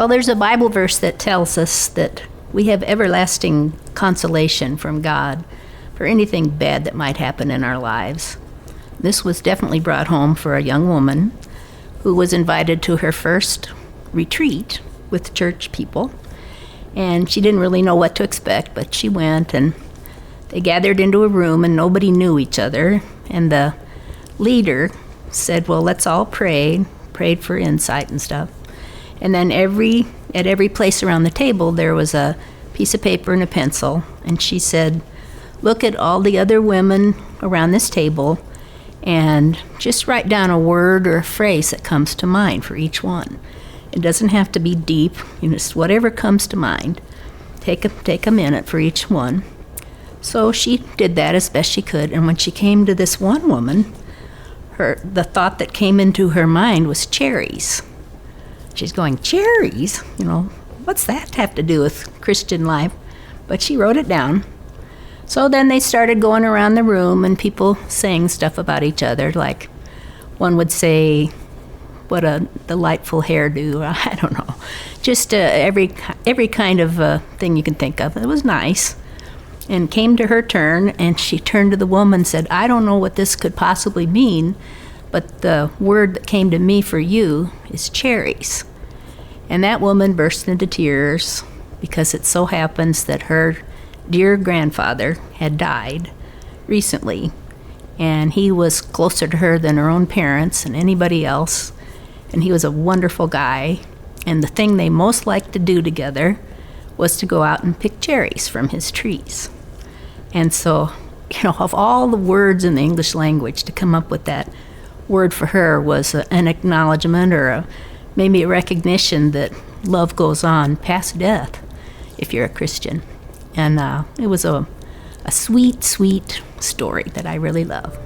Well, there's a Bible verse that tells us that we have everlasting consolation from God for anything bad that might happen in our lives. This was definitely brought home for a young woman who was invited to her first retreat with church people. And she didn't really know what to expect, but she went, and they gathered into a room, and nobody knew each other. And the leader said, well, let's all pray, prayed for insight and stuff. And then at every place around the table, there was a piece of paper and a pencil. And she said, look at all the other women around this table and just write down a word or a phrase that comes to mind for each one. It doesn't have to be deep, just whatever comes to mind. Take a minute for each one. So she did that as best she could, and when she came to this one woman, the thought that came into her mind was cherries. She's going, cherries? What's that have to do with Christian life? But she wrote it down. So then they started going around the room, and people saying stuff about each other, like one would say, what a delightful hairdo, I don't know. Just every kind of thing you can think of. It was nice. And came to her turn, and she turned to the woman and said, I don't know what this could possibly mean, but the word that came to me for you is cherries. And that woman burst into tears because it so happens that her dear grandfather had died recently, and he was closer to her than her own parents and anybody else. And he was a wonderful guy, and the thing they most liked to do together was to go out and pick cherries from his trees. And so, of all the words in the English language, to come up with that word for her was an acknowledgement or maybe a recognition that love goes on past death if you're a Christian. And it was a sweet, sweet story that I really love.